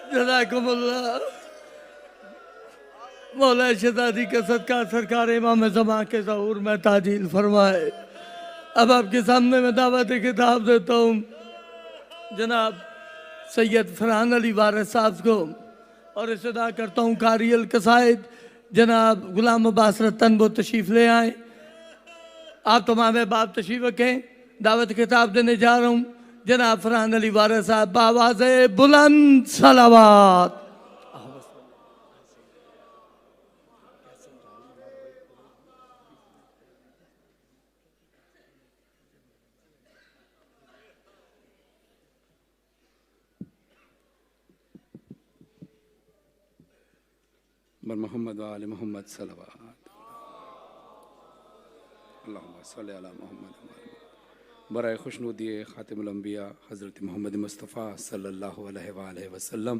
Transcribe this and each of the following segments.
जज़ाकुमुल्लाह। मौला शहज़ादी का सदका सरकार इमाम ज़मां के ज़हूर में ताजील फरमाए। अब आपके सामने मैं दावत खिताब देता हूँ जनाब सैयद फरहान अली वारिस साहब को, और इस्तदा करता हूँ कारी अल कसाइद जनाब गुलाम अब्बास रतन वो तशरीफ़ ले आए। आप तमाम बाप तशरीफ़ रखें। दावत खिताब देने जा रहा हूँ जनाब फरहान अली वारिस साहब बावाज़े बुलंद सलावत। बर मोहम्मद व आले मोहम्मद सल्लल्लाहु अल्लाहुम्मा सल्ली अला मोहम्मद बराए खुशनुदी ख़ातिमुल अंबिया हज़रत मोहम्मद मुस्तफ़ा सल्लल्लाहु अलैहि वसल्लम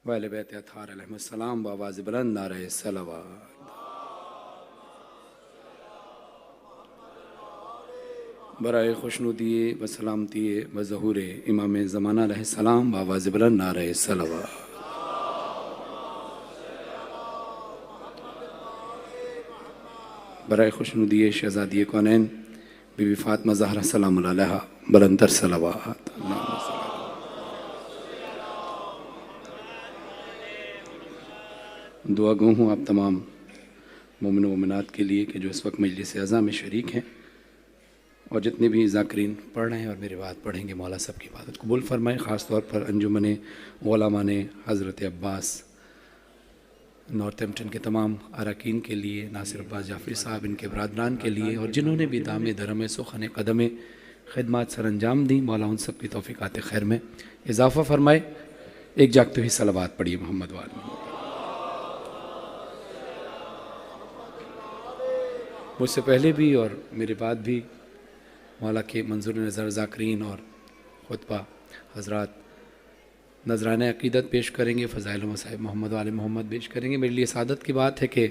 व अहले बैत अत्हार अलैहिस्सलाम व आवाज़ बुलंद नारे सलावत। बराए खुशनुदी व सलामती व ज़हूर इमाम ज़माना अलैहिस्सलाम व आवाज़ बुलंद नारे सलावत। बराए खुशनुदी शहज़ादी कौनैन बीबी फ़ातिमा ज़हरा सलामुल्लाह अलैहा बुलंदतर सलावत। दुआ गो हूँ आप तमाम मोमिन मोमिनात के लिए कि जो इस वक्त मजलिस अज़ा में शरीक हैं और जितने भी ज़ाकिरीन पढ़ रहे हैं और मेरे बाद पढ़ेंगे, मौला सब की इबादत कबूल फरमाए। ख़ास तौर पर अंजुमन उलमा ने हज़रत अब्बास नॉर्थैम्पटन के तमाम अरकान के लिए, नासिर अब्बास जाफ़री साहब इनके बरादरान के लिए, और जिन्होंने भी दामे दरमे सुखने कदमे खिदमत सर अंजाम दी, मौला उन सब की तौफ़ीक़ात खैर में इजाफ़ा फरमाए। एक जागते हुए सलावात पढ़िए मोहम्मद वाल। मुझसे पहले भी और मेरे बाद भी मौला के मंजूर नज़र ज़ाकिरीन और खुतबा हज़रात नजराने अक़ीदत पेश करेंगे, फ़ज़ाइल मसाइब मोहम्मद वाले मोहम्मद पेश करेंगे। मेरे लिए सादत की बात है कि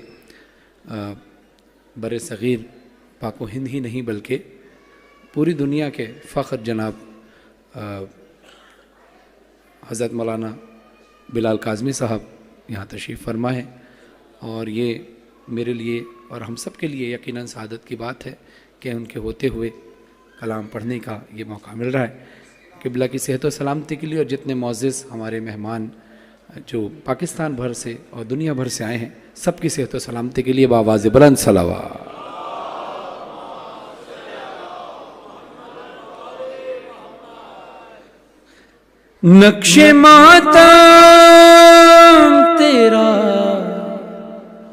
बर सग़ीर पाक व हिंद ही नहीं बल्कि पूरी दुनिया के फ़ख्र जनाब हज़रत मौलाना बिलाल काज़मी साहब यहाँ तशरीफ़ फरमा है, और ये मेरे लिए और हम सब के लिए यकीनन सादत की बात है कि उनके होते हुए कलाम पढ़ने का ये मौका मिल रहा है। क़िबला की सेहत और सलामती के लिए, और जितने मोअज़्ज़िज़ हमारे मेहमान जो पाकिस्तान भर से और दुनिया भर से आए हैं, सब की सेहत और सलामती के लिए बावाज़ बुलंद सलावत। नक्शे मातम तेरा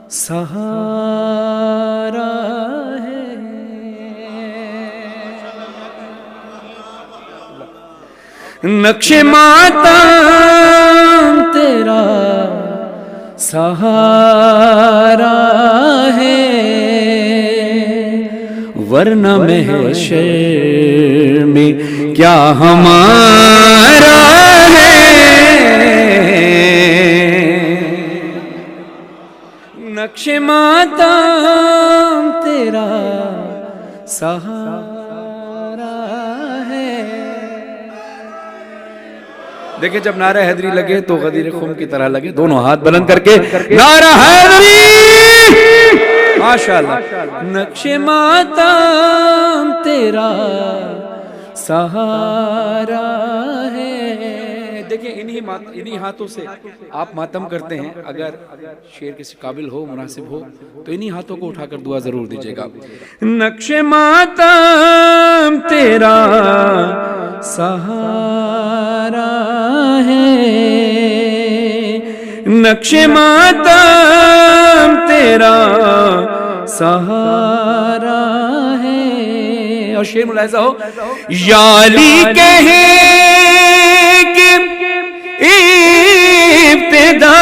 सहारा है, नक्शे मातम तेरा सहारा है, वरना महशर में क्या हमारा है। नक्शे मातम तेरा सहारा है। देखिए जब नारा हैदरी लगे तो गदीर खुम की तरह लगे, दोनों हाथ बुलंद करके नारा हैदरी माशाअल्लाह। नक्शे मातम तेरा सहारा है। देखिए इन्हीं हाथों से आप मातम करते हैं। अगर शेर किसी काबिल हो, मुनासिब हो, तो इन्हीं हाथों को उठाकर दुआ जरूर दीजिएगा। नक्शे मातम तेरा सहारा है, नक्शे मातम तेरा सहारा है। और शेर मुलाहिज़ा हो, याली कहे कि इब्तिदा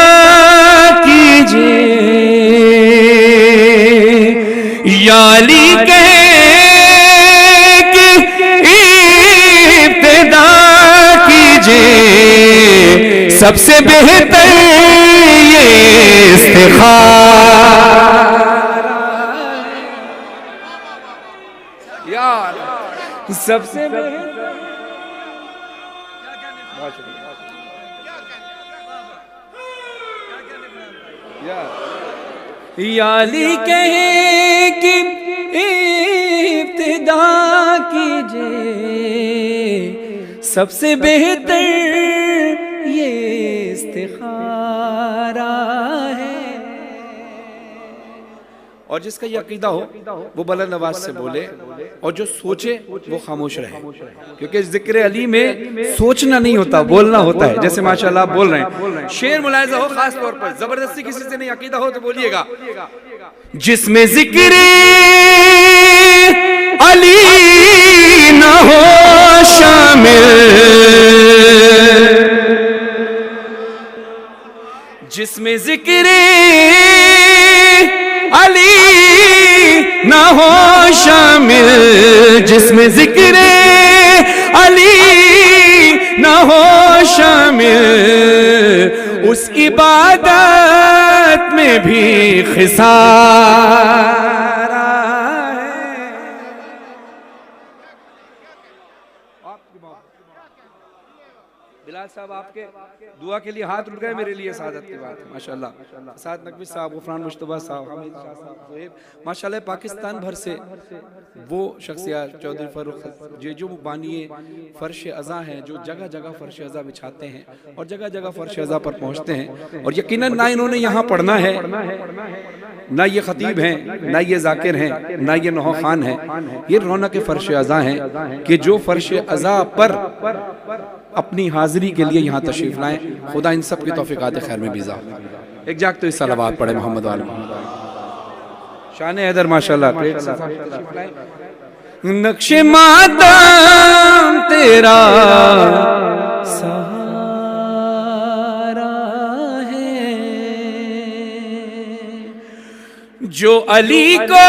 कीजिए, याली कहे कि इब्तिदा कीजिए, सबसे बेहतर ये इफ्तिखार यार सबसे याली कहे कि इब्तिदा कीजिए सबसे बेहतर ये इस्तिखारा है। और जिसका ये अकीदा हो वो बुलंद आवाज से बोले और जो सोचे वो खामोश रहे, क्योंकि जिक्र अली में सोचना नहीं होता, बोलना होता है। जैसे माशाल्लाह आप बोल रहे हैं, शेर मुलाहिजा हो, खास तौर पर जबरदस्ती किसी से नहीं, अकीदा हो तो बोलिएगा। जिसमें जिक्र अली न हो शामिल, जिसमें जिक्र अली न हो शामिल, जिसमें जिक्र अली न हो शामिल, उस इबादत में भी खिसारा है। बिलाल साहब आपके दुआ के लिए हाथ उठ गए मेरे लिए, सादत की बात है माशाल्लाह। साद नकवी साहब, गुफरान मुश्तबा साहब, हामिद शाह साहब, ज़ुहैब, माशाल्लाह पाकिस्तान भर से वो शख्सियत चौधरी फर्रुख ये जो बानिए फर्श अज़ा हैं, जो जगह जगह फर्श अज़ा बिछाते हैं और जगह जगह फर्श अज़ा पर पहुँचते हैं। और यकीनन ना इन्होंने यहाँ पढ़ना है, ना ये खतीब हैं, ना ये जाकिर हैं, ना ये नौहा खान हैं, ये रौनक फर्श अज़ा हैं कि जो फर्श अज़ा पर अपनी हाजिरी के लिए यहाँ तशरीफ लाएं। खुदा इन सब की तौफीकात खैर में बीज़ा। एक जाग तो इस सलावात पढ़े मोहम्मद वाले शान हैदर माशाल्लाह। नक्शे मातम तेरा सहारा है, जो अली को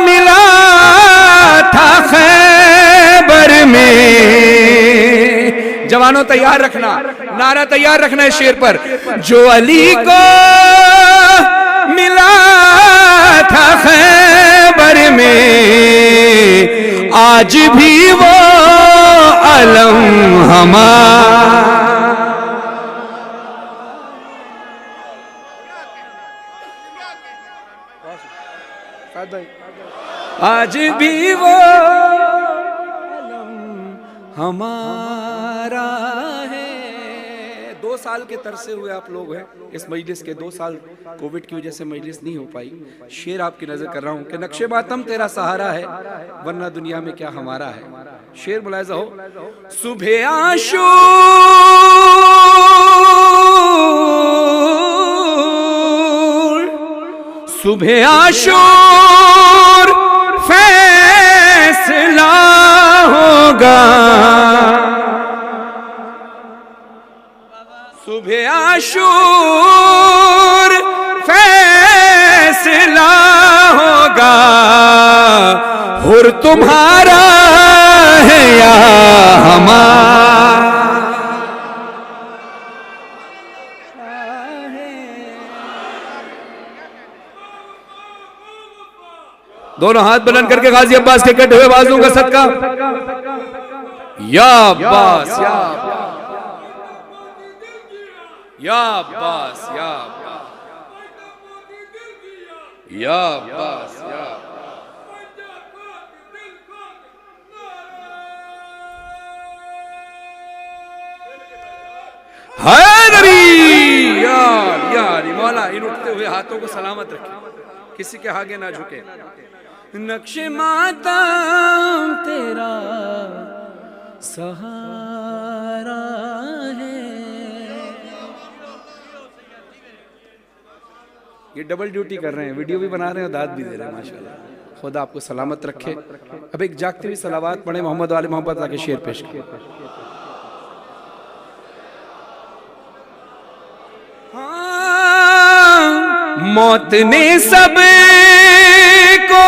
मिला था खैबर में। जवानों तैयार रखना, नारा तैयार रखना है शेर पर। जो अली को मिला था खैबर में, आज भी वो अलम हमारा, आज भी वो हमारा है। 2 साल के तरसे हुए आप लोग हैं इस मजलिस के, 2 साल कोविड की वजह से मजलिस नहीं हो पाई। शेर आपकी नजर कर रहा हूं कि नक्शे मातम तेरा सहारा है, वरना दुनिया में क्या हमारा है। शेर मुलाहिजा हो, सुबह आशूर, सुबह आशूर फैसला होगा, सुबह आशूर फैसला होगा, हुर तुम्हारा है या हमारा। दोनों हाथ बुलंद करके गाजी अब्बास के कटे हुए बाजुओं का सदका, या अब्बास या अब्बास या अब्बास या हैदरी। यार मौला इन उठते हुए हाथों को सलामत रखे, किसी के आगे ना झुके। नक्शे मातम तेरा सहारा है। ये डबल ड्यूटी कर रहे हैं, वीडियो भी बना रहे हैं और दाद भी दे रहे हैं माशाल्लाह। खुदा आपको सलामत रखे। अब एक जागती हुई सलावात पढ़े मोहम्मद वाले मोहम्मद के शेर पेश किए। मौत ने सब को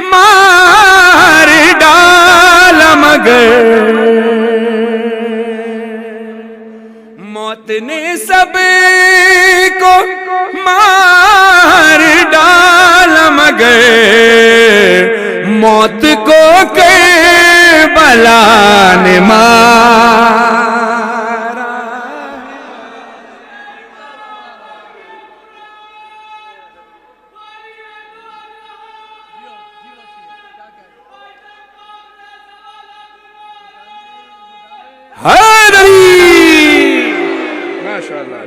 मार डाला मगर मौत को करबला ने मारा। हैदरी माशाअल्लाह।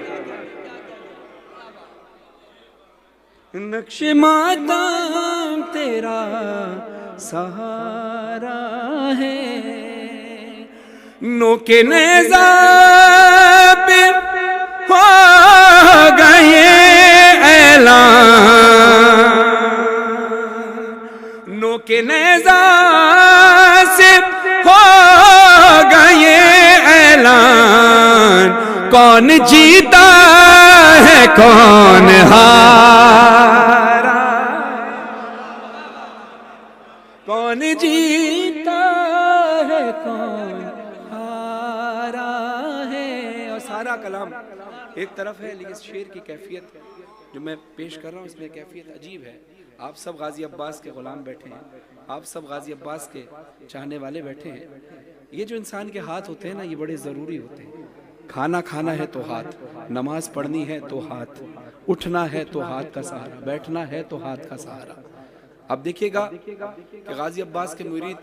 नक्शे मातम तेरा सहारा है, नोके नेज़ा पे हो गए ऐलान, नोके नेज़ा से हो गए ऐलान, कौन जीता है कौन हारा, कौन जीता है कौन हारा है। और सारा कलाम एक तरफ है, लेकिन इस शेर की कैफियत जो मैं पेश कर रहा हूँ इसमें कैफियत अजीब है। आप सब गाजी अब्बास के गुलाम बैठे हैं, आप सब गाजी अब्बास के चाहने वाले बैठे हैं। ये जो इंसान के हाथ होते हैं ना, ये बड़े ज़रूरी होते हैं। खाना खाना है तो हाथ, नमाज पढ़नी है तो हाथ, उठना है तो हाथ का सहारा, बैठना है तो हाथ का सहारा। अब देखिएगा कि गाजी अब्बास के मुरीद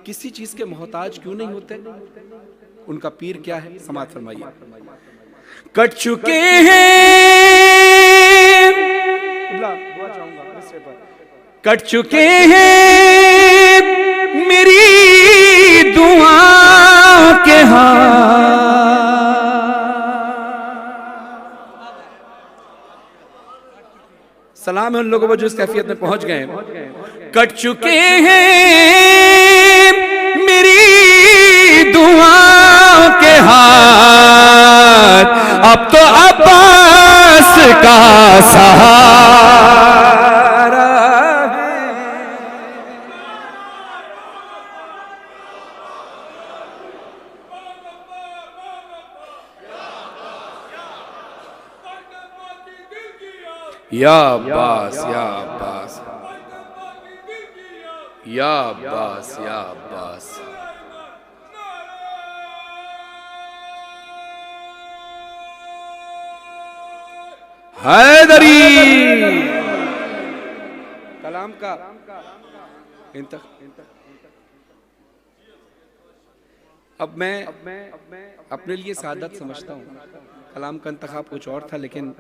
किसी चीज़ के मोहताज क्यों नहीं होते। उनका पीर क्या है, समाअत फरमाइए। कट चुके हैं, कट चुके हैं मेरी दुआओं के हाथ, सलाम है उन लोगों को जो इस कैफियत में पहुंच गए। कट चुके हैं मेरी दुआओं के हाथ, अब तो अब्बास का सहारा है। या अब्बास, या अब्बास, या अब्बास, या अब्बास। हैदरी कलाम का अब मैं अपने लिए सादत समझता हूँ। कलाम का इंतखाब कुछ और था, लेकिन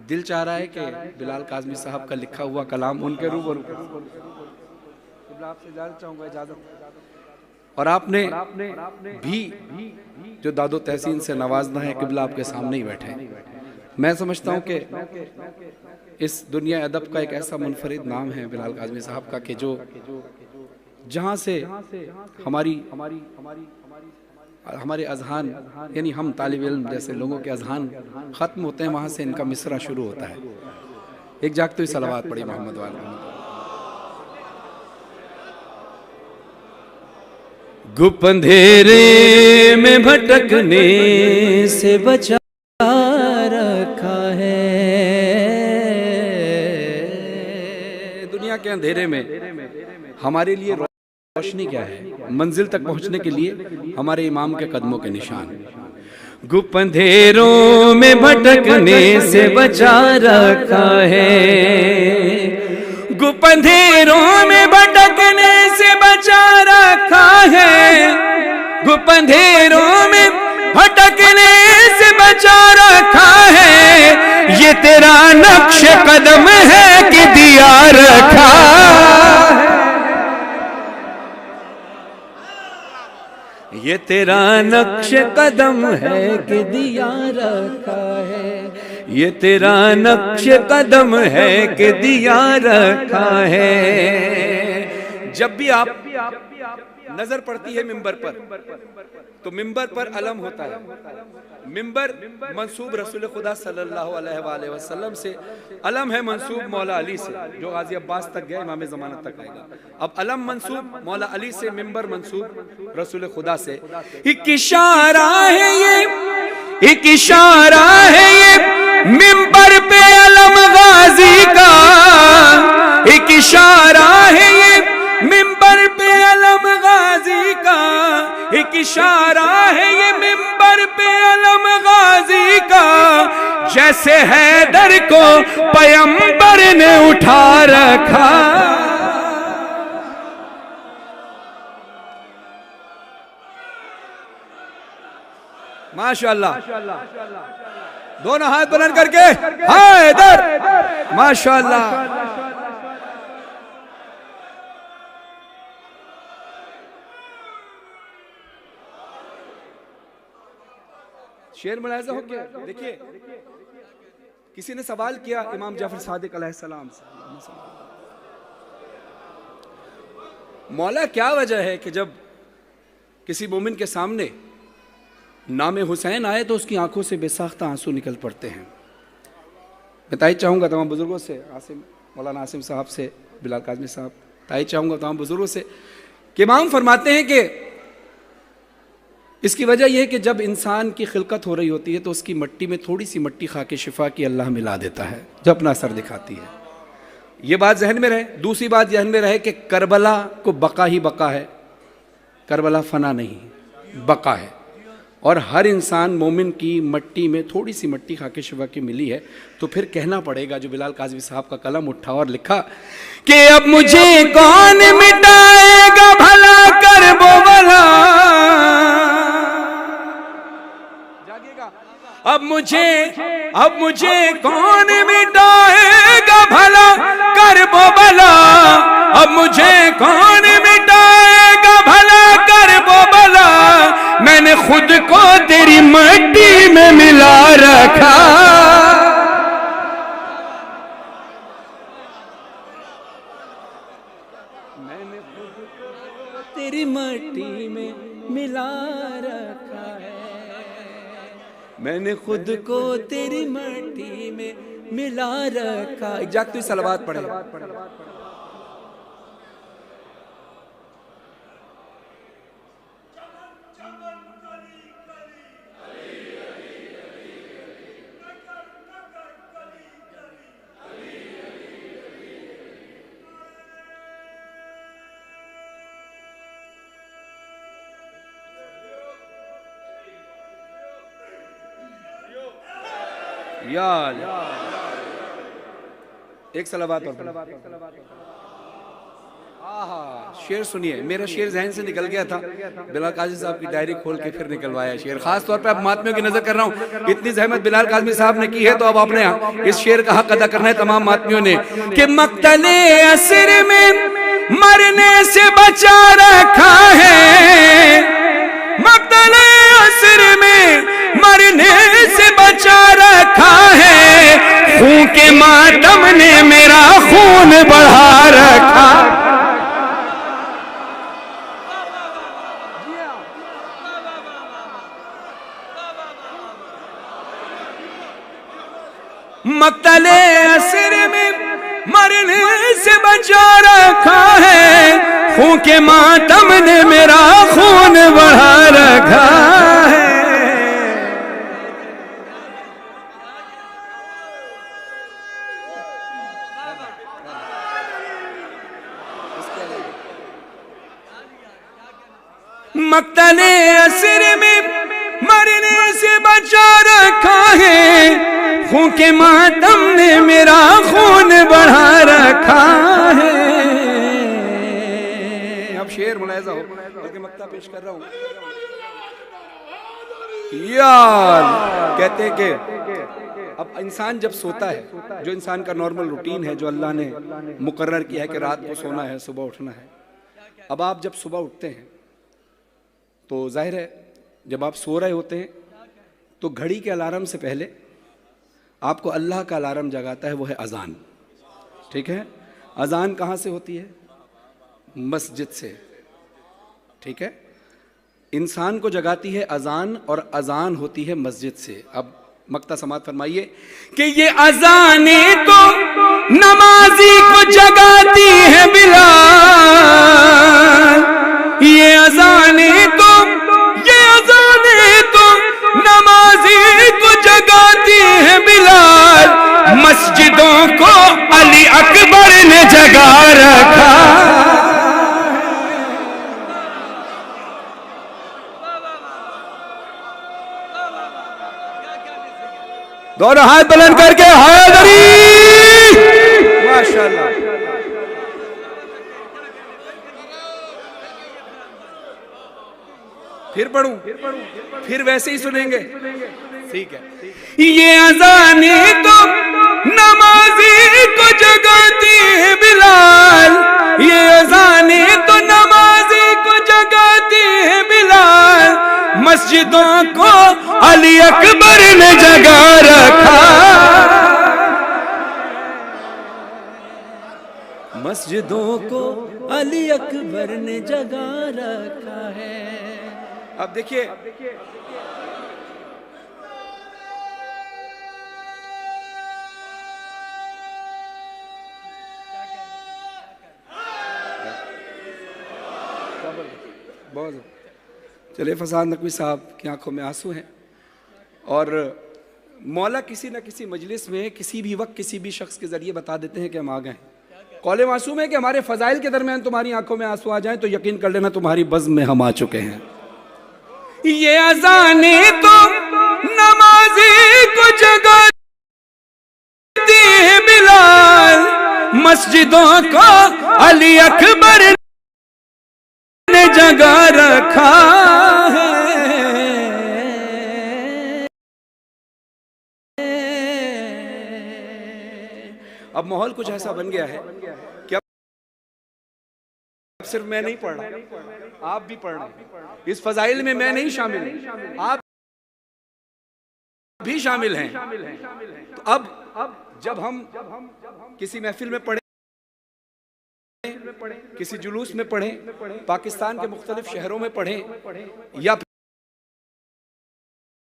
दिल चाह रहा है कि बिलाल काज़मी साहब का लिखा हुआ कलाम उनके रूबरू आपसे इजाज़त चाहूँगा, इजाज़त। और आपने भी जो दादो तहसीन से नवाजना है, किबला आपके सामने ही बैठे हैं। मैं समझता हूँ कि इस दुनिया अदब का एक ऐसा मुनफरिद नाम है बिलाल काज़मी साहब का कि जो जहाँ से हमारे अजहान यानी हम तालिब इल्म जैसे लोगों के अजहान ख़त्म होते हैं, वहाँ से इनका मिसरा शुरू होता है। एक जागते हुए सलावत पढ़ी मोहम्मद वाले। गुप अंधेरे में भटकने से बचा रखा है, दुनिया के अंधेरे में हमारे लिए रोशनी क्या है, मंजिल तक पहुंचने के लिए हमारे इमाम के कदमों के निशान। गुप अंधेरों में भटकने से बचा रखा है, गुप अंधेरों में भटकने से बचा रखा है, गुप अंधेरों में भटकने से बचा रखा है। ये तेरा नक्श कदम है कि दिया रखा है, ये तेरा नक्श कदम है कि दिया रखा है, ये तेरा नक्श कदम है कि दिया रखा है। जब भी आप नजर पड़ती है मिंबर पर, तो मिंबर पर अलम होता है। मिंबर मंसूब रसूल खुदा सल्लल्लाहु अलैहि वसल्लम से, अलम है मंसूब मौला अली से जो गाजी अब्बास तक गया, इमाम ज़मानत तक आएगा। अब अलम मंसूब मौला अली से, मिंबर मंसूब रसूल खुदा से। एक इशारा है ये, एक इशारा है ये मिंबर पे अलम गाजी का, एक इशारा है ये एक इशारा है ये मिंबर पे अलम गाजी का, जैसे हैदर को पैगंबर ने उठा रखा। माशाअल्लाह, दोनों हाथ बुलंद करके हैदर, माशाअल्लाह। शेर मुलाहिजा हो गया। देखिए, किसी ने सवाल किया इमाम जाफर सादिक अलैहिस्सलाम से, मौला क्या वजह है कि जब किसी मोमिन के सामने नाम हुसैन आए तो उसकी आंखों से बेसाख्ता आंसू निकल पड़ते हैं। मैं ताई चाहूँगा तमाम बुजुर्गों से, आसिम मौलाना आसिम साहब से, बिलाल काज़मी साहब, ताई चाहूँगा तमाम बुजुर्गों से कि इमाम फरमाते हैं कि इसकी वजह यह है कि जब इंसान की खिलकत हो रही होती है तो उसकी मट्टी में थोड़ी सी मट्टी खा के शिफा की अल्लाह मिला देता है, जो अपना असर दिखाती है। ये बात जहन में रहे। दूसरी बात जहन में रहे कि करबला को बका ही बका है, करबला फना नहीं, बका है। और हर इंसान मोमिन की मट्टी में थोड़ी सी मट्टी खा के शिफा की मिली है, तो फिर कहना पड़ेगा जो बिलाल काज़मी साहब का कलम उठा और लिखा कि अब मुझे कौन मिटाएगा भला कर वो भला, अब मुझे कौन मिटाएगा भला कर वो भला, अब मुझे कौन मिटाएगा भला कर वो भला, मैंने खुद को तेरी मट्टी में मिला रखा। मैंने खुद को तेरी मट्टी में मिला रखा है, मैंने खुद को तेरी मट्टी में मिला रखा। एक जागती सलवात पढ़े। यार एक सलावत और शेर सुनिए। मेरा शेर जहन से निकल गया था, बिलाल काज़मी साहब की डायरी खोल के फिर निकलवाया शेर। खास तौर पे अब मातमियों की नजर कर रहा हूँ, इतनी जहमत बिलाल काज़मी साहब ने की है तो अब आपने इस शेर का हक अदा करना है तमाम मातमियों ने कि मक्तले असर में मरने से बचा रखा है, मक्तले असर में मरने से बचा रखा है, खून के मातम ने मेरा खून बढ़ा रखा। मक्तले असर में मरने से बचा रखा है, खून के मातम ने मेरा खून बढ़ा रखा है। मक्तले असर में मरने से बचा रखा है, खून के मातम ने मेरा खून बढ़ा रखा है। अब शेर मुलाहिजा हो, बल्कि मक्ता पेश कर रहा हूं। यार कहते हैं कि अब इंसान जब सोता है, जो इंसान का नॉर्मल रूटीन है, जो अल्लाह ने मुकर्रर किया है कि रात को सोना है, सुबह उठना है। अब आप जब सुबह उठते हैं तो जाहिर है जब आप सो रहे होते हैं तो घड़ी के अलार्म से पहले आपको अल्लाह का अलार्म जगाता है, वो है अजान। ठीक है, अजान कहाँ से होती है? मस्जिद से। ठीक है, इंसान को जगाती है अजान और अजान होती है मस्जिद से। अब मक्ता समात फरमाइए कि ये अजाने तो नमाजी को जगाती है बिलाल, ये अजाने तो नमाजी को जगाती है बिलाल, मस्जिदों को अली अकबर ने जगा रखा। दोनों हाथ बुलंद करके हैदरी, माशाल्लाह। फिर पढ़ूं, फिर वैसे ही सुनेंगे, ठीक है। ये अज़ाने तो नमाजी को जगाती है बिलाल, ये अज़ाने तो नमाजी को जगाती है बिलाल, मस्जिदों को अली अकबर ने जगा रखा, मस्जिदों को अली अकबर ने जगा रखा है। अब देखिए, बहुत चले फसाद नकवी साहब की आंखों में आंसू हैं, और मौला किसी न किसी मजलिस में किसी भी वक्त किसी भी शख्स के जरिए बता देते हैं कि हम आ गए। कौले मासूम है कि हमारे फजाइल के दरमियान तुम्हारी आंखों में आंसू आ जाएं तो यकीन कर लेना तुम्हारी बज़्म में हम आ चुके हैं। ये अज़ाने तो नमाजी को जगाती है बिलाल, मस्जिदों को अली अकबर ने जगा रखा है। अब माहौल कुछ ऐसा बन गया है कि अब सिर्फ मैं नहीं पढ़ रहा, आप भी पढ़ रहे हैं। इस फजाइल में मैं नहीं शामिल, आप भी शामिल हैं। तो अब जब हम किसी महफिल में पढ़े, किसी जुलूस में पढ़े, पाकिस्तान के मुख्तलिफ शहरों में पढ़े, या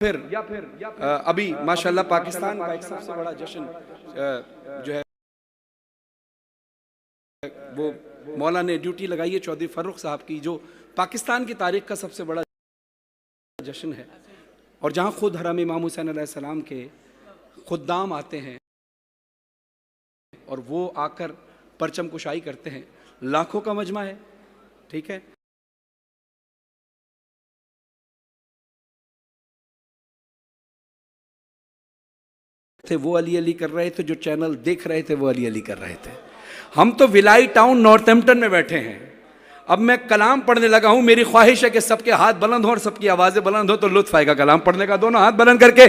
फिर अभी माशाल्लाह पाकिस्तान का एक सबसे बड़ा जश्न जो है वो मौला ने ड्यूटी लगाई है चौधरी फर्रुख साहब की, जो पाकिस्तान की तारीख का सबसे बड़ा जश्न है, और जहाँ खुद हरम इमाम हुसैन अलैहिस्सलाम के खुद्दाम आते हैं और वो आकर परचम कुशाई करते हैं। लाखों का मजमा है, ठीक है। थे वो अली अली कर रहे थे, जो चैनल देख रहे थे वो अली अली कर रहे थे। हम तो विलाई टाउन नॉर्थएम्प्टन में बैठे हैं। अब मैं कलाम पढ़ने लगा हूं, मेरी ख्वाहिश है कि सबके हाथ बुलंद हो और सबकी आवाजें बुलंद हो, तो लुत्फ आएगा कलाम पढ़ने का। दोनों हाथ बुलंद करके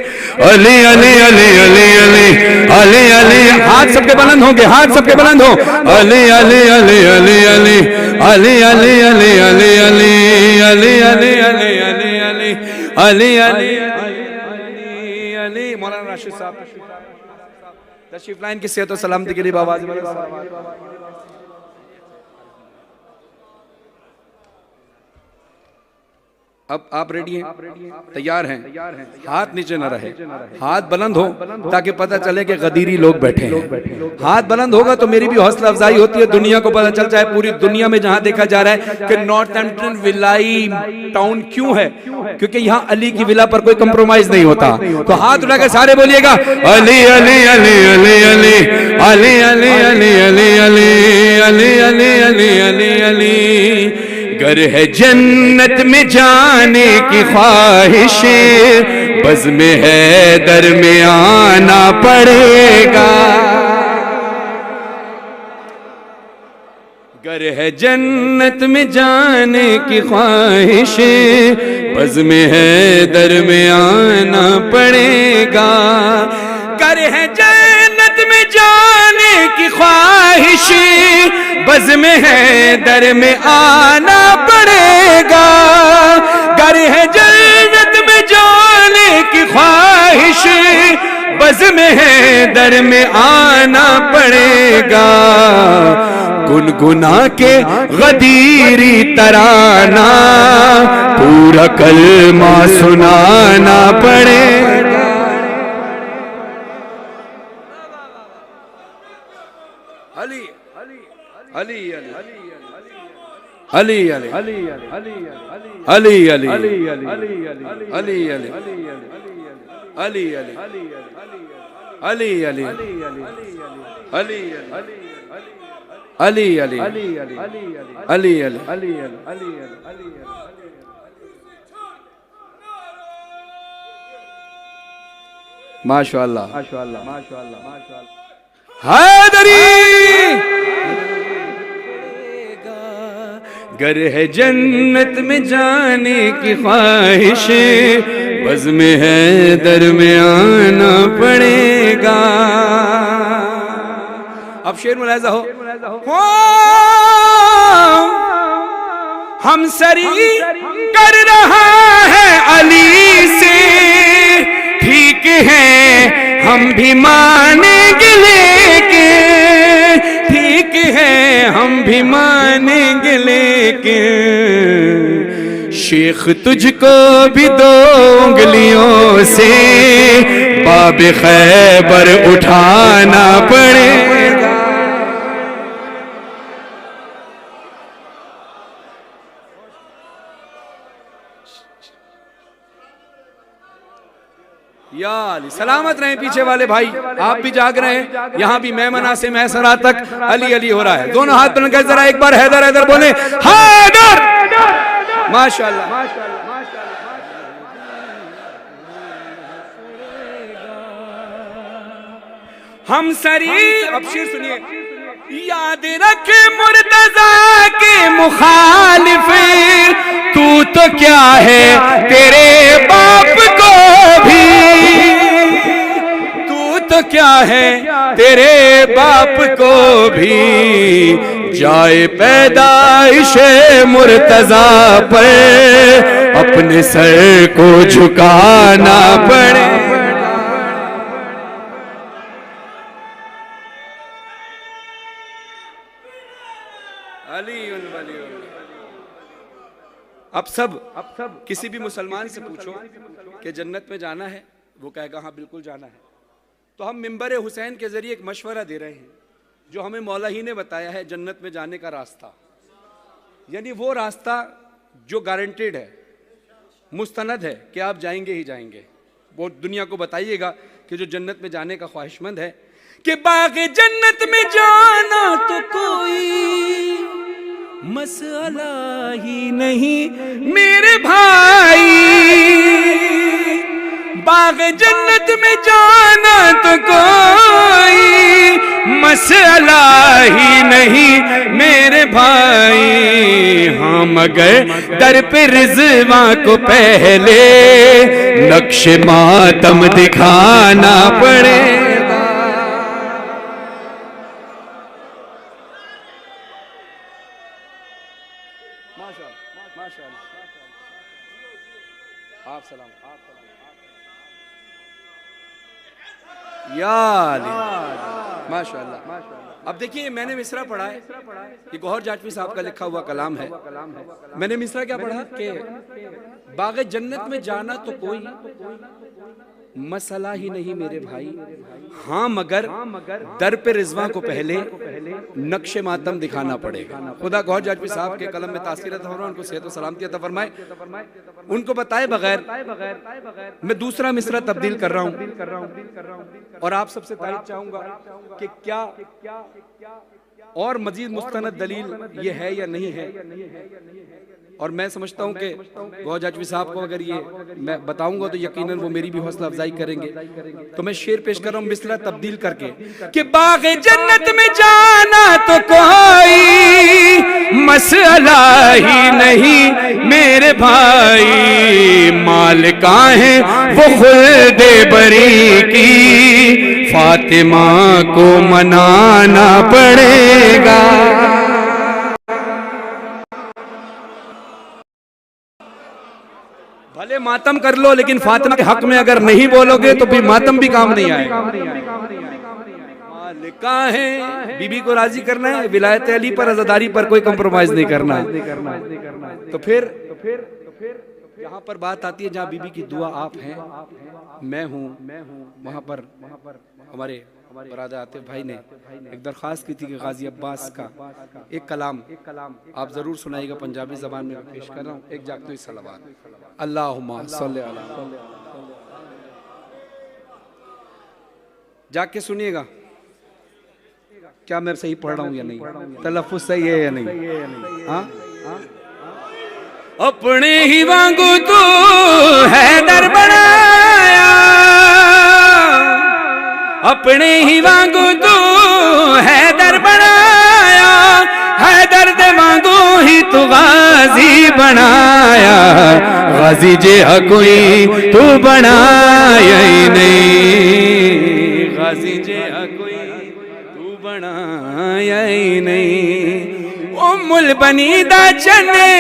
अली अली अली अली अली अली अली, हाथ सबके बुलंद होंगे, हाथ सबके बुलंद हो। अली अली अली अली अली अली अली अली अली अली अली अली अली अली अली अली अली। मौलाना राशिद साहब तशरीफ लाइन की सेहत और सलामती के लिए आवाज। अब आप रेडी हैं, तैयार हैं? हाथ नीचे न रहे, हाथ बुलंद हो ताकि पता चले कि गदीरी लोग बैठे हैं। हाथ बुलंद होगा तो मेरी भी हौसला अफजाई होती है, दुनिया को पता चल जाए, पूरी दुनिया में जहां देखा जा रहा है कि नॉर्थएम्प्टन विलाई टाउन क्यों है, क्योंकि यहाँ अली की विला पर कोई कंप्रोमाइज नहीं होता। तो हाथ उठाकर सारे बोलिएगा अली अली अली अली अली अली अली अली अली अली अली अली अली अली अली। गर है जन्नत में जाने की ख्वाहिश, बज़ में है दर में आना पड़ेगा। गर है जन्नत में जाने की ख्वाहिश, बज़ में है दर में आना पड़ेगा। गर है जन्नत में जाने की ख्वाहिश, बज़ में है दर में आना पड़ेगा। गर है जन्नत में जाने की ख्वाहिश, बज़ में है दर में आना पड़ेगा। गुनगुना के गदीरी तराना, पूरा कलमा सुनाना पड़ेगा। अली अली अली अली अली अली अली अली अली अली अली अली अली अली अली अली अली अली माशाअल्लाह माशाअल्लाह माशाअल्लाह। हैदरी गर है जन्नत में जाने की ख्वाहिश, बज़्म हैदर में आना पड़ेगा। अब शेर मुलाहिज़ा हो हम सरी कर रहा है अली से, ठीक है हम भी मानेंगे लेकिन, ठीक है हम भी मानेंगे लेकिन, शेख तुझको भी दो उंगलियों से बाब खैबर उठाना पड़ेगा। या अली सलामत रहे पीछे वाले भाई, आप भी जाग रहे हैं। यहाँ भी मेमना से मैसरा तक अली अली हो रहा है। दोनों हाथ बुलंद कर जरा एक बार हैदर हैदर बोले, हैदर। माशाअल्लाह हम सरी। अब शेर सुनिए, याद रखे मुर्तजा के मुखालिफ, तू तो क्या है तेरे बाप को भी, तू तो क्या है तेरे बाप को भी, जाए पैदाइश मुर्तजा पर अपने सर को झुकाना पड़े। अब सब किसी भी मुसलमान से पूछो कि जन्नत में जाना है, वो कहेगा हाँ बिल्कुल जाना है। तो हम मिंबर हुसैन के जरिए एक मशवरा दे रहे हैं जो हमें मौला ही ने बताया है, जन्नत में जाने का रास्ता, यानी वो रास्ता जो गारंटेड है, मुस्तनद है कि आप जाएंगे ही जाएंगे। वो दुनिया को बताइएगा कि जो जन्नत में जाने का ख्वाहिशमंद है कि बाग़े जन्नत में जाना तो कोई मसला ही नहीं मेरे भाई, बाग़े जन्नत में जाना तो कोई मसला ही नहीं मेरे भाई। हाँ मगर दर पे रिज़वा को पहले नक्श मातम दिखाना पड़ेगा। आप सलाम या माशाअल्लाह। अब देखिए मैंने मिसरा पढ़ा है, ये गौहर जाटवी साहब का लिखा हुआ कलाम है। मैंने मिसरा क्या पढ़ा कि बाग़े जन्नत में जाना तो कोई मसला ही नहीं मेरे भाई, हाँ मगर दर पे रिज़वा को पहले नक्शे मातम दिखाना पड़ेगा। खुदा गौहर जाटवी साहब के कलम में तासीर अता फरमाए, उनको सेहत व सलामती अता फरमाए। उनको बताए बगैर मैं दूसरा मिसरा तब्दील कर रहा हूँ और आप सबसे तारीफ चाहूंगा कि क्या और मजीद मुस्तनद दलील ये है या नहीं है। और मैं समझता हूं कि गौहर जाटवी साहब को अगर ये मैं बताऊंगा तो यकीनन वो मेरी भी हौसला अफजाई करेंगे। तो मैं शेर पेश कर रहा हूं मिसरा तब्दील करके कि बाग़े जन्नत में जाना तो कोई मसला ही नहीं मेरे भाई, मालिका है वो खुल्दे बरी की, फातिमा को मनाना पड़ेगा। भले मातम कर लो लेकिन फातिमा के हक में अगर नहीं बोलोगे तो फिर मातम भी काम नहीं आएगा। मालिका है, बीबी को राजी करना है, विलायत अली पर अज़ादारी पर कोई कंप्रोमाइज नहीं करना है। तो फिर यहाँ पर बात आती है जहाँ बीबी की दुआ आप हैं, मैं हूँ, वहाँ पर हमारे बरादर आतिफ भाई ने एक दरख्वास्त की थी कि गाजी अब्बास का एक कलाम आप जरूर सुनाइएगा, पंजाबी जबान में पेश कर रहा हूँ। एक जागतो सलावत अल्लाहुम्मा सल्ली अला, जाग के सुनिएगा क्या मैं सही पढ़ रहा हूँ या नहीं, तलफ़्फ़ुज़ सही है या नहीं। हाँ अपने ही वांगू तू हैदर बनाया, अपने ही वांगू तू हैदर बनाया, हैदर दे वांगू ही तू गाजी बनाया, गाजी जे कोई तू बनाया ही नहीं, गाजी जे कोई तू बनाया ही नहीं। उम्मुल बनी दा चने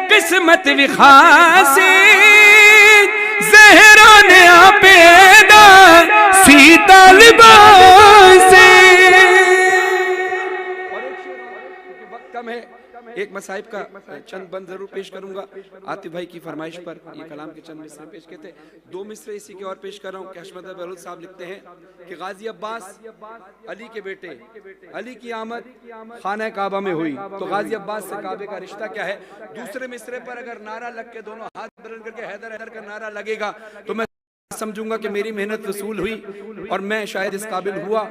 किस्मत भी खासी, ज़हरों ने आपेदा सीता लिबासी। वक्त कम है, एक मसाइब का चंद बंद जरूर पेश करूंगा आतिफ भाई की फरमाइश पर। ये कलाम के चंद मिसरे पेश किए थे, दो मिसरे इसी के और पेश कर रहा हूँ कि अहमद बहलूल साहब लिखते हैं कि गाजी अब्बास अली के बेटे, अली की आमद खाना काबा में हुई, तो गाजी अब्बास से काबे का रिश्ता क्या है। दूसरे मिसरे पर अगर नारा लग के दोनों हाथ बुलंद करके हैदर हैदर का नारा लगेगा तो मैं समझूंगा कि मेरी मेहनत वसूल हुई और मैं शायद इस काबिल हुआ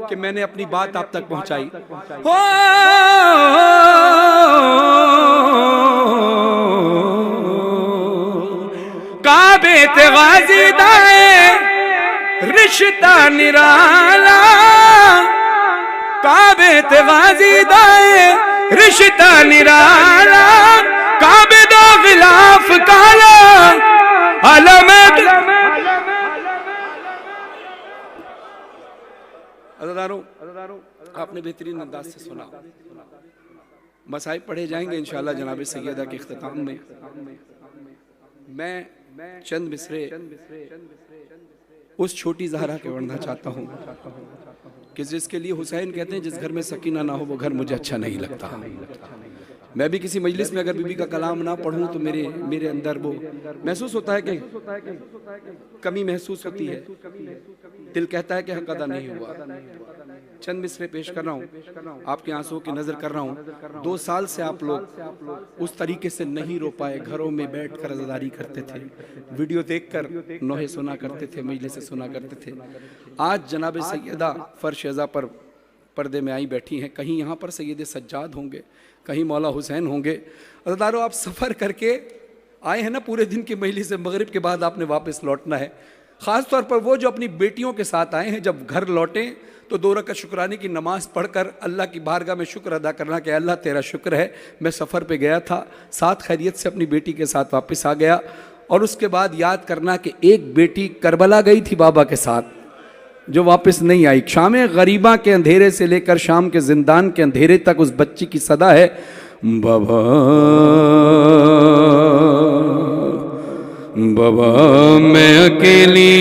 कि मैंने अपनी बात आप तक पहुंचाई। हो काबे ते गाजी दाए रिश्ता निराला, काबे ते गाजी दाए रिश्ता निराला, काबे दो गिलाफ काला अलमत। आपने बेहतरीन अंदाज से सुना, मसाइब पढ़े जाएंगे इंशाअल्लाह जनाब सैयदा के इख्तिताम में। मैं चंद मिसरे उस छोटी ज़हरा के पढ़ना चाहता हूँ कि जिसके लिए हुसैन कहते हैं जिस घर में सकीना ना हो वो घर मुझे अच्छा नहीं लगता। मैं भी किसी मजलिस में अगर बीबी का कलाम ना पढ़ूं तो मेरे अंदर वो महसूस होता है कि कमी महसूस होती है, दिल कहता है कि हक अदा नहीं हुआ। चंद मिसरे पेश कर रहा हूँ, आपके आंसुओं की नजर कर रहा हूँ। 2 साल से आप लोग उस तरीके से नहीं रो पाए, घरों में बैठकर अज़ादारी करते थे, वीडियो देखकर नोहे सुना करते थे, मजलिस से सुना करते थे। आज जनाब सैयदा फर्श अज़ा पर पर्दे में आई बैठी हैं, कहीं यहाँ पर सैयद सज्जाद होंगे, कहीं मौला हुसैन होंगे। अज़ादारों आप सफ़र करके आए हैं ना, पूरे दिन की मजलिस से मगरिब के बाद आपने वापस लौटना है। ख़ास तौर पर वो जो अपनी बेटियों के साथ आए हैं, जब घर लौटें तो 2 रकात शुक्राने की नमाज़ पढ़कर अल्लाह की बारगाह में शुक्र अदा करना कि अल्लाह तेरा शुक्र है मैं सफ़र पे गया था, साथ खैरियत से अपनी बेटी के साथ वापस आ गया। और उसके बाद याद करना कि एक बेटी करबला गई थी बाबा के साथ, जो वापस नहीं आई। शाम गरीबा के अंधेरे से लेकर शाम के जिंदान के अंधेरे तक उस बच्ची की सदा है, बाबा बाबा मैं अकेली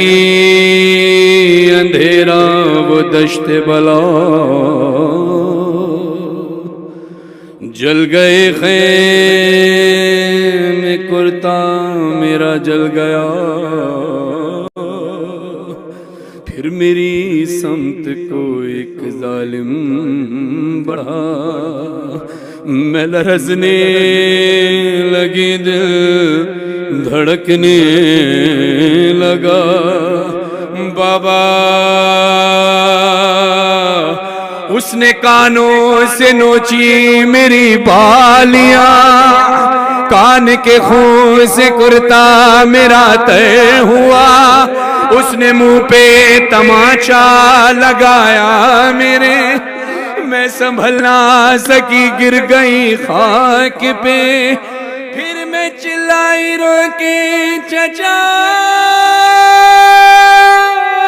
अंधेरा वो दश्ते बला, जल गए ख़ैमे कुर्ता मेरा जल गया, फिर मेरी समत को एक जालिम बढ़ा, मैं लरज़ने लगी दिल धड़कने लगा। बाबा उसने कानों से नोची मेरी बालियां, कान के खून से कुर्ता मेरा तय हुआ, उसने मुंह पे तमाचा लगाया मेरे, मैं संभल ना सकी गिर गई खाक पे, फिर मैं चिल्लाई रो के चचा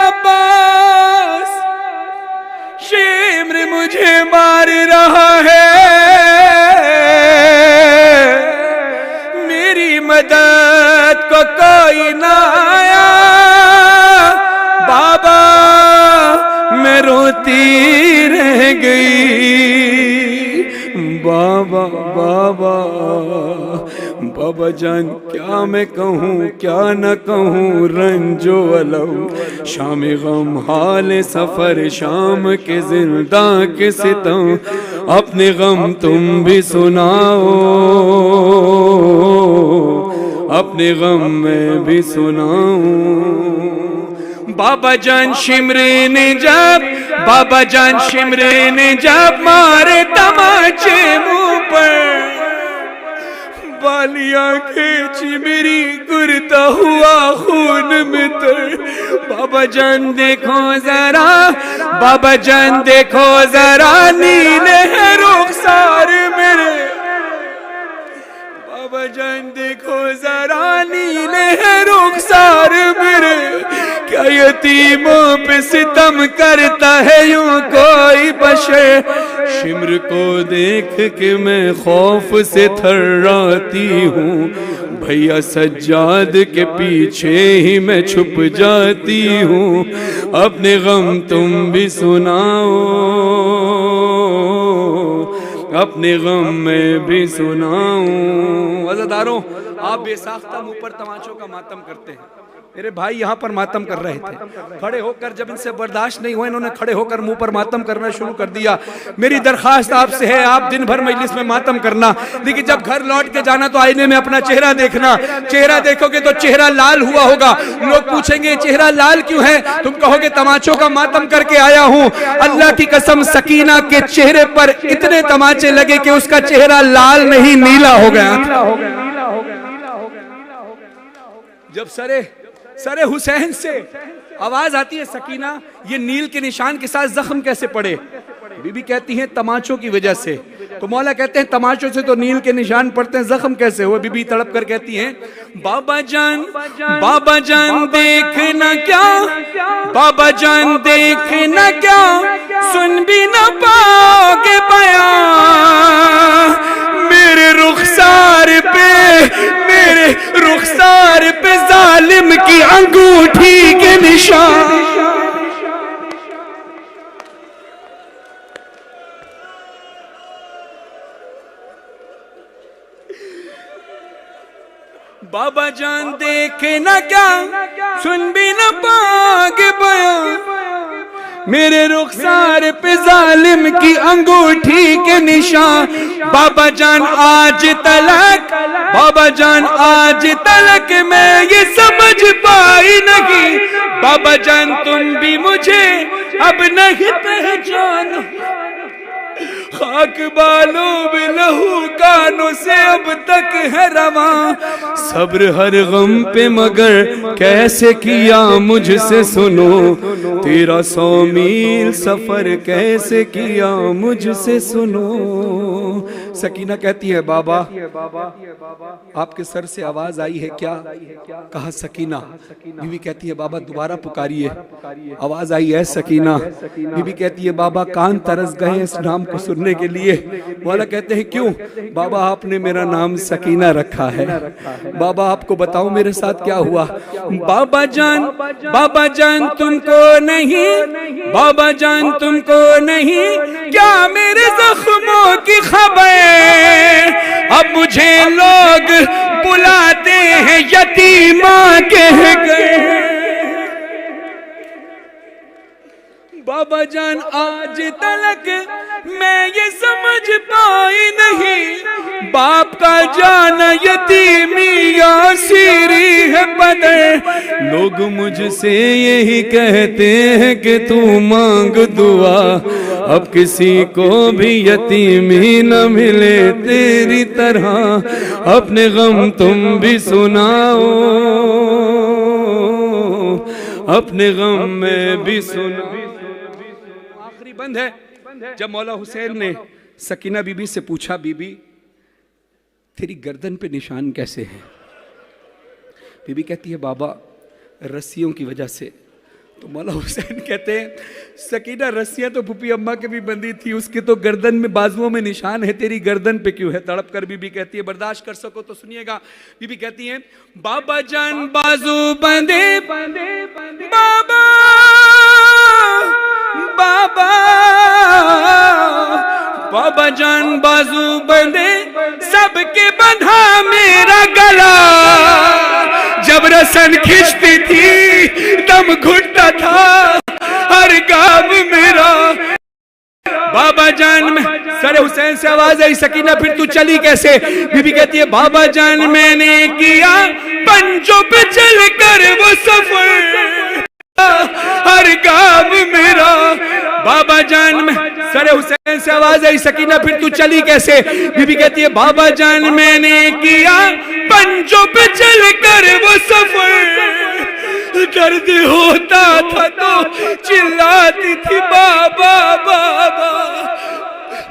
अब्बास शेम्र मुझे मार रहा है, मेरी मदद को कोई ना आया, बाबा मैं रोती रह गई, बाबा बाबा बाबा जान क्या मैं कहूँ क्या न कहूँ, रंजो अलम शाम गम हाल सफ़र शाम के जिंदा के सितम, अपने गम तुम भी सुनाओ, अपने गम मैं भी सुनाऊं। बाबा जान शिमरे ने जब, बाबा जान शिमरे ने जब मारे तमाचे मुंह पर, तालियां खींची मेरी गुरता हुआ खून में तर। बाबा जान देखो जरा, बाबा जान देखो जरा, नीले है रुखसार मेरे। बाबा जान देखो जरा, नीले है रुखसार मेरे। क्या यतीमों पे सितम करता है यूं कोई बशर? शिम्र को देख के मैं खौफ से थर्राती हूँ, भैया सज्जाद के पीछे ही मैं छुप जाती हूँ। अपने गम तुम भी सुनाओ, अपने गम में भी सुनाऊं। अज़ादारों, आप बेसाख्ता मुंह पर तमाचों का मातम करते हैं। मेरे भाई यहाँ पर मातम कर रहे थे, खड़े होकर, जब इनसे बर्दाश्त नहीं हुआ इन्होंने खड़े होकर मुंह पर मातम करना शुरू कर दिया। मेरी दरखास्त आपसे है, आप दिन भर मजलिस में मातम करना, लेकिन जब घर लौट के जाना तो आईने में अपना चेहरा देखना। चेहरा देखोगे तो चेहरा लाल हुआ होगा, लोग पूछेंगे चेहरा लाल क्यों है, तुम कहोगे तमाचों का मातम करके आया हूँ। अल्लाह की कसम, सकीना के चेहरे पर इतने तमाचे लगे कि उसका चेहरा लाल नहीं नीला हो गया। जब सरे हुसैन से आवाज आती है सकीना, ये नील के निशान के साथ जख्म कैसे पड़े? बीबी कहती हैं तमाचों की वजह से। तो मौला कहते हैं तमाचों से तो नील के निशान पड़ते हैं, जख्म कैसे हुए? बीबी तड़प कर कहती हैं बाबा जान देखना क्या, बाबा जान देखना क्या, सुन भी ना पाओगे बयां। मेरे रुखसार पे जालिम की अंगूठी के निशान। बाबा जान देखे ना क्या, सुन भी ना पाओगे बयां। मेरे रुखसार पे जालिम की अंगूठी के निशान। बाबा जान आज तलक, बाबा जान आज तलक मैं ये समझ पाई नहीं। बाबा जान तुम भी मुझे अब नहीं पहचानो। खाक बालों में लहू कानों से अब तक है रवा। सब्र हर गम पे मगर कैसे किया मुझसे सुनो। तेरा 100 मील सफर कैसे किया मुझसे सुनो। सकीना कहती है बाबा आपके सर से आवाज आई है क्या? कहा सकीना। बीवी कहती है बाबा दोबारा पुकारिए। आवाज आई है सकीना। बीवी कहती है बाबा कान तरस गए इस नाम को सुनने के लिए। वाला कहते हैं क्यों? बाबा आपने मेरा नाम सकीना रखा है। बाबा आपको बताऊं मेरे साथ क्या हुआ? बाबा जान तुमको नहीं, बाबा जान तुमको नहीं क्या मेरे जख्मों की खबर? अब मुझे लोग बुलाते हैं यतीमा कह गए। बाबा जान आज तलक मैं ये समझ पाई नहीं। बाप का जाना यतीमी या सीरी है बदर। लोग मुझसे यही कहते हैं कि तू मांग दुआ। अब किसी को भी यतीमी न मिले तेरी तरह। अपने गम तुम भी सुनाओ, अपने गम में भी सुनाओ। आखिरी बंद है। जब मौला हुसैन ने सकीना बीबी से पूछा बीबी तेरी गर्दन पे निशान कैसे हैं? बीबी कहती है बाबा रस्सियों की वजह से। तो मौला हुसैन कहते हैं सकीना रस्सियां तो फूफी अम्मा के भी बंदी थी, उसके तो गर्दन में बाजुओं में निशान है, तेरी गर्दन पे क्यों है? तड़प कर बीबी कहती है बर्दाश्त कर सको तो सुनिएगा। बीबी कहती है बाबा जान बाजू बंदे बाबा बाबा बाबा जान बाजू बंदे सबके बंधा मेरा गला। जब रसन खींचती थी दम घुटता था हर गाम मेरा। बाबा जान में सरे हुसैन से आवाज आई सकीना फिर तू चली कैसे? बीबी कहती है बाबा जान मैंने किया पंजों पे चल कर वो सफर हर गाम मेरा। बाबा जान में सरे हुसैन से आवाज आई, सकीना फिर तू चली कैसे? बीबी कहती है बाबा जान मैंने किया पंजों पे चल कर वो सफर, दर्द होता था तो चिल्लाती थी बाबा बाबा।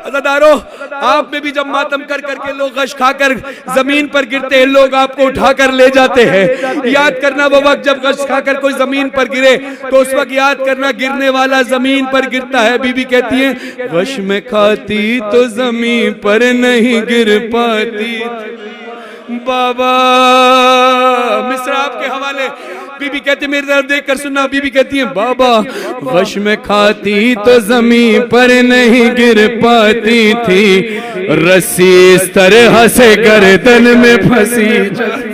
अज़ादारों, आप में भी जब मातम कर करके लोग गश खाकर जमीन पर गिरते हैं, लोग आपको उठाकर ले जाते हैं। याद करना वो वक्त जब गश खाकर कोई जमीन पर गिरे तो उस वक्त याद करना गिरने वाला जमीन पर गिरता है। बीबी कहती है गश में खाती तो जमीन पर नहीं गिर पाती बाबा। मिस्र आपके हवाले। बीबी कहती मेरी तरफ देख कर सुनना। बीबी कहती है बाबा गश में खाती तो जमीन पर नहीं गिर पाती थी, रस्सी इस तरह से गर्दन में फंसी जाती।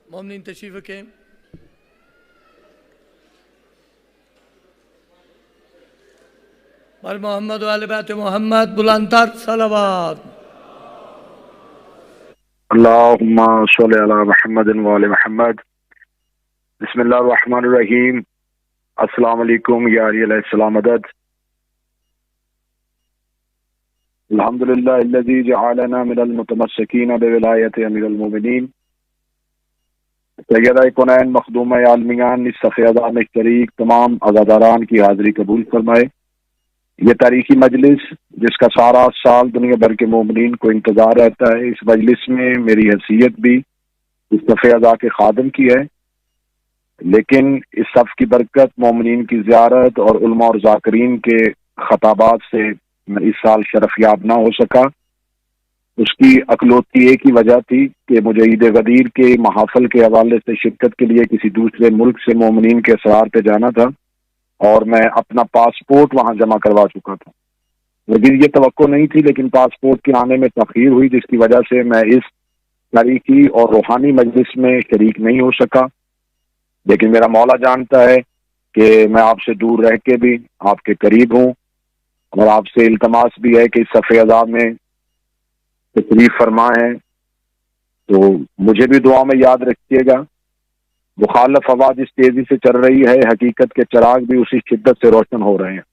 मोमिनीन तशरीफ रखें। पर मोहम्मद वाले बैत मोहम्मद बुलंदतर सलावत। अल्लाहुम्मा सल्ली अला मुहम्मद व आले मुहम्मद। बिस्मिल्लाहिर रहमानिर रहीम। अस्सलाम वालेकुम या अलैहिस्सलाम मदद। अल्हम्दुलिल्लाह अल्लज़ी जअलना मिनल मुतमस्सिकीन बिविलायति अमीरुल मोमिनीन सैयदा कौनैन मखदूम आलमियान इस सफ़ेदा में शरीक तमाम अज़ादारान की हाज़िरी कबूल फरमाए। ये तारीखी मजलिस जिसका सारा साल दुनिया भर के मोमिनीन को इंतज़ार रहता है, इस मजलिस में मेरी हैसियत भी इस सफ़ेदा के खादम की है, लेकिन इस सफ़ की बरकत, मोमिनीन की ज़ियारत और उलमा और ज़ाकिरीन के खताबात से मैं इस साल शरफ़याब ना हो सका। उसकी अकलौती एक ही वजह थी कि मुझे ईद गदीर के महाफल के हवाले से शिरकत के लिए किसी दूसरे मुल्क से मोमिनीन के असरार पे जाना था और मैं अपना पासपोर्ट वहां जमा करवा चुका था। मुझे ये तवक्को नहीं थी, लेकिन पासपोर्ट के आने में तखीर हुई, जिसकी वजह से मैं इस तारीखी और रूहानी मजलिस में शरीक नहीं हो सका। लेकिन मेरा मौला जानता है कि मैं आपसे दूर रह के भी आपके करीब हूँ और आपसे इल्तमास भी है कि इस सफ़ेदा में तशरीफ फरमा है, तो मुझे भी दुआ में याद रखिएगा। मुखालफ आवाज इस तेजी से चल रही है, हकीकत के चिराग भी उसी शिद्दत से रोशन हो रहे हैं।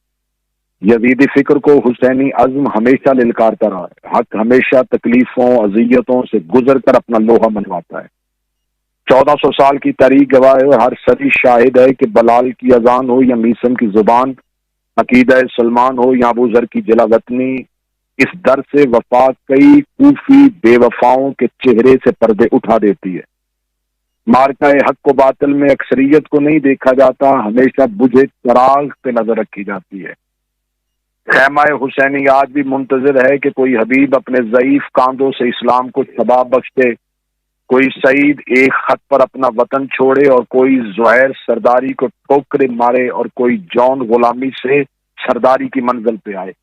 यजीदी फिक्र को हुसैनी अज़्म हमेशा ललकारता रहा है। हक हमेशा तकलीफों अज़ियतों से गुजर कर अपना लोहा मनवाता है। 1400 साल की तारीख गवाह है, हर सदी शाहिद है कि बलाल की अजान हो या मीसम की जुबान, अकीदा सलमान हो या अबू ज़र की जलावतनी, इस दर से वफा कई कूफी बेवफाओं के चेहरे से पर्दे उठा देती है। मार्का हक को बातिल में अक्सरियत को नहीं देखा जाता, हमेशा बुझे चराग पे नजर रखी जाती है। खैमा हुसैनी आज भी मुंतजर है कि कोई हबीब अपने ज़ईफ कांधों से इस्लाम को शबाब बख्शे, कोई सईद एक खत पर अपना वतन छोड़े और कोई ज़ुहैर सरदारी को ठोकरे मारे और कोई जौन गुलामी से सरदारी की मंजिल पे आए।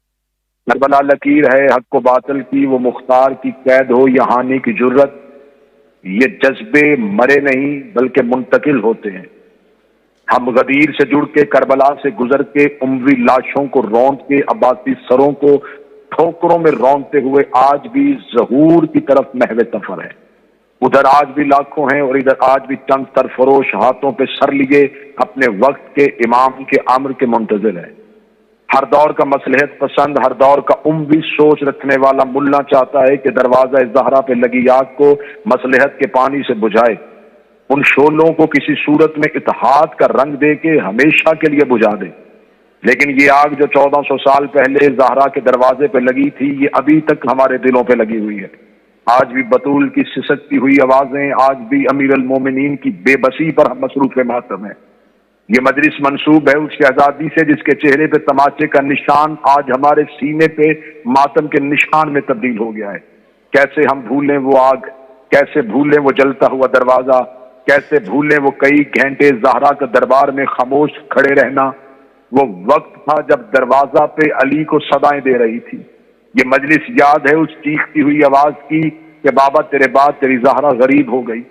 करबला लकीर है हक को बातिल की, वो मुख्तार की कैद हो या हानि की जुर्रत, ये जज्बे मरे नहीं बल्कि मुंतकिल होते हैं। हम गदीर से जुड़ के, करबला से गुजर के, उम्वी लाशों को रौंद के, अब्बासी सरों को ठोकरों में रौंदते हुए आज भी ज़हूर की तरफ महवे सफर है। उधर आज भी लाखों हैं और इधर आज भी चंद सरफरोश हाथों पे सर लिए अपने वक्त के इमाम के अम्र के मुंतज़िर है। हर दौर का मसलहत पसंद, हर दौर का उम्वी सोच रखने वाला मुल्ला चाहता है कि दरवाजा ज़हरा पे लगी आग को मसलहत के पानी से बुझाए, उन शोलों को किसी सूरत में इत्तेहाद का रंग दे के हमेशा के लिए बुझा दे। लेकिन ये आग जो 1400 साल पहले ज़हरा के दरवाजे पे लगी थी, ये अभी तक हमारे दिलों पे लगी हुई है। आज भी बतूल की सिसकती हुई आवाजें, आज भी अमीर अल मोमिनीन की बेबसी पर हम मसरूफ़ मातम है। ये मजलिस मंसूब है उस शहजादी से जिसके चेहरे पे तमाचे का निशान आज हमारे सीने पे मातम के निशान में तब्दील हो गया है। कैसे हम भूलें वो आग, कैसे भूलें वो जलता हुआ दरवाजा, कैसे भूलें वो कई घंटे ज़हरा के दरबार में खामोश खड़े रहना। वो वक्त था जब दरवाजा पे अली को सदाएं दे रही थी। ये मजलिस याद है उस चीखती हुई आवाज की कि बाबा तेरे बाद तेरी ज़हरा गरीब हो गई।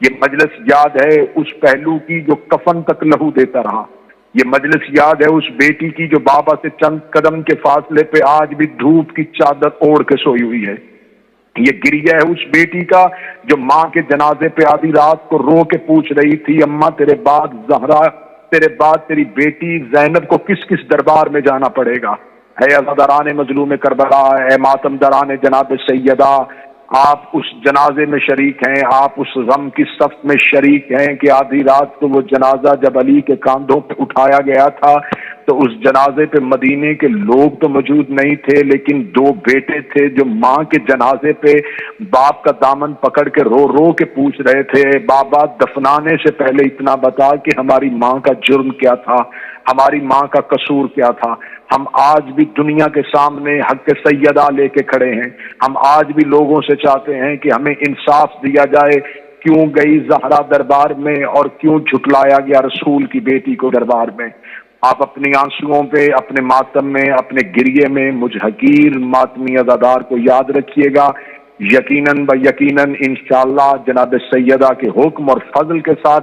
ये मजलिस याद है उस पहलू की जो कफन तक लहू देता रहा। ये मजलिस याद है उस बेटी की जो बाबा से चंद कदम के फासले पे आज भी धूप की चादर ओढ़ के सोई हुई है। ये गिरिया है उस बेटी का जो माँ के जनाजे पे आधी रात को रो के पूछ रही थी, अम्मा तेरे बाद ज़हरा, तेरे बाद तेरी बेटी ज़ैनब को किस किस दरबार में जाना पड़ेगा। है अज़ादारान मजलूम करबला, है मातम दरान जनाब सैयदा, आप उस जनाजे में शरीक हैं, आप उस गम की सफ में शरीक हैं कि आधी रात को वो जनाजा जब अली के कांधों पे उठाया गया था तो उस जनाजे पे मदीने के लोग तो मौजूद नहीं थे, लेकिन दो बेटे थे जो माँ के जनाजे पे बाप का दामन पकड़ के रो रो के पूछ रहे थे, बाबा दफनाने से पहले इतना बता कि हमारी माँ का जुर्म क्या था, हमारी माँ का कसूर क्या था। हम आज भी दुनिया के सामने हक सैयदा लेके खड़े हैं। हम आज भी लोगों से चाहते हैं कि हमें इंसाफ दिया जाए, क्यों गई ज़हरा दरबार में और क्यों झुटलाया गया रसूल की बेटी को दरबार में। आप अपनी आंसुओं पे, अपने मातम में, अपने गिरिये में मुझ हकीर मातमी अज़ादार को याद रखिएगा। यकीनन ब यकीनन इंशाअल्लाह जनाब सैयदा के हुक्म और फजल के साथ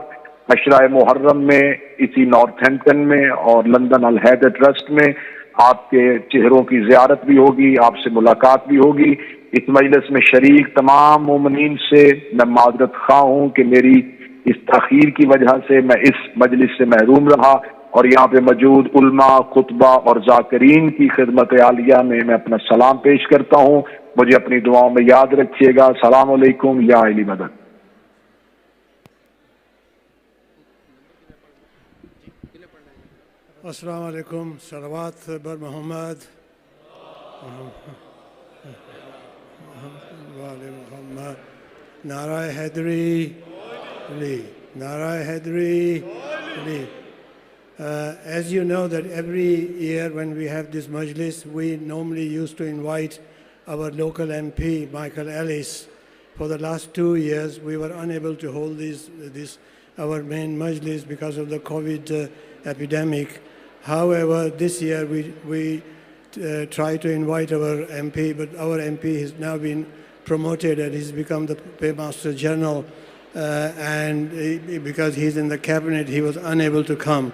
अशरा मुहर्रम में इसी नॉर्थहैम्पटन में और लंदन अल हैदर ट्रस्ट में आपके चेहरों की ज़ियारत भी होगी, आपसे मुलाकात भी होगी। इस मजलिस में शरीक तमाम मोमिनीन से मैं माजरत खा हूँ कि मेरी इस तखीर की वजह से मैं इस मजलिस से महरूम रहा, और यहाँ पे मौजूद उल्मा, खुतबा और जाकिरीन की खिदमत आलिया में मैं अपना सलाम पेश करता हूँ। मुझे अपनी दुआओं में याद रखिएगा। सलाम अलैकुम या अली मदद। अस्सलाम वालेकुम। सलवात बर मोहम्मद वाले Mohammad. नाराए Hydari Ali, नाराए Hydari Ali. As you know that every year when we have this majlis, we normally used to invite our local MP, Michael Ellis. For the last 2 years, we were unable to hold our main majlis because of the COVID epidemic. However, this year we try to invite our MP, but our MP has now been promoted and he's become the Paymaster General, and because he's in the cabinet, he was unable to come.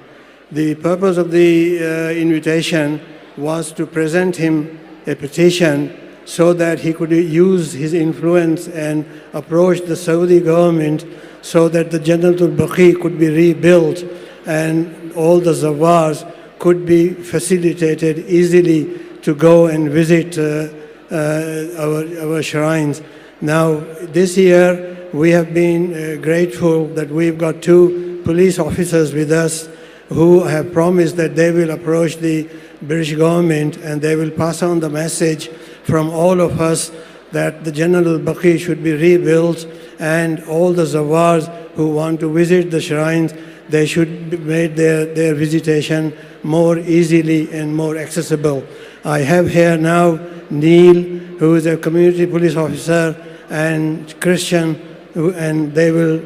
The purpose of the invitation was to present him a petition so that he could use his influence and approach the Saudi government so that the Jannatul Baqi could be rebuilt and all the zawars could be facilitated easily to go and visit our shrines. Now, this year we have been grateful that we've got 2 police officers with us who have promised that they will approach the British government and they will pass on the message from all of us that the Jannatul Baqi should be rebuilt, and all the zawars who want to visit the shrines, they should be made their visitation more easily and more accessible. I have here now Neil, who is a community police officer, and Christian, and they will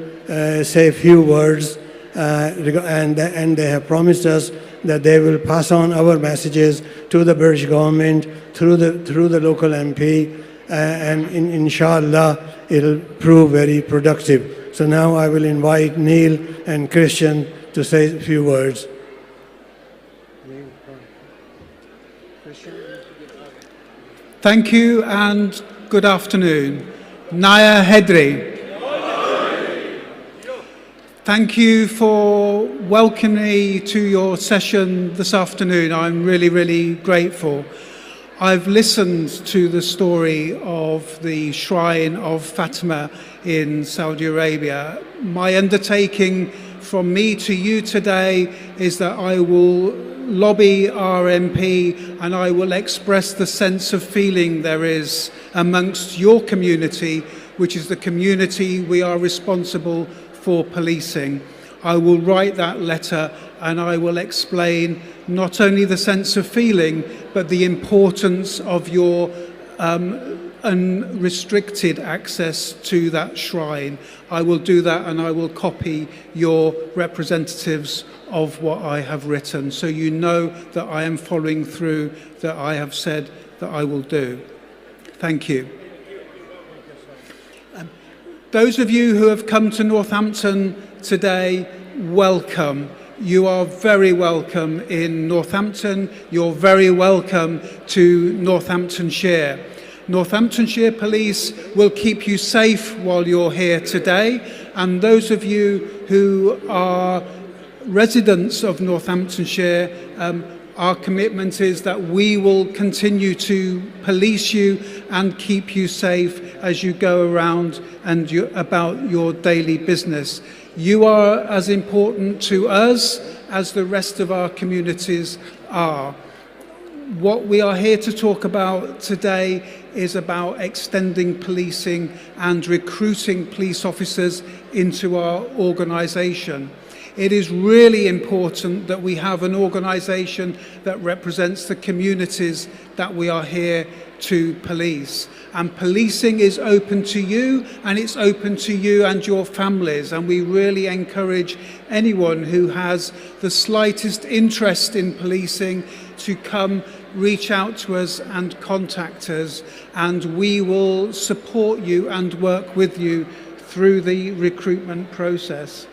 say a few words. And they have promised us that they will pass on our messages to the British government through the local MP, and inshallah it'll prove very productive. So now I will invite Neil and Christian to say a few words. Thank you and good afternoon. Naya Hedri. Thank you for welcoming me to your session this afternoon. I'm really, really grateful. I've listened to the story of the Shrine of Fatima in Saudi Arabia. My undertaking from me to you today is that I will lobby our MP and I will express the sense of feeling there is amongst your community, which is the community we are responsible for policing. I will write that letter and I will explain not only the sense of feeling but the importance of your unrestricted access to that shrine. I will do that and I will copy your representatives of what I have written so you know that I am following through that I have said that I will do. Thank you. Those of you who have come to Northampton today, welcome. You are very welcome in Northampton. You're very welcome to Northamptonshire. Northamptonshire Police will keep you safe while you're here today, and those of you who are residents of Northamptonshire, our commitment is that we will continue to police you and keep you safe as you go around and about your daily business. You are as important to us as the rest of our communities are. What we are here to talk about today is about extending policing and recruiting police officers into our organisation. It is really important that we have an organisation that represents the communities that we are here to police. And policing is open to you, and it's open to you and your families. And we really encourage anyone who has the slightest interest in policing to come reach out to us and contact us, and we will support you and work with you through the recruitment process.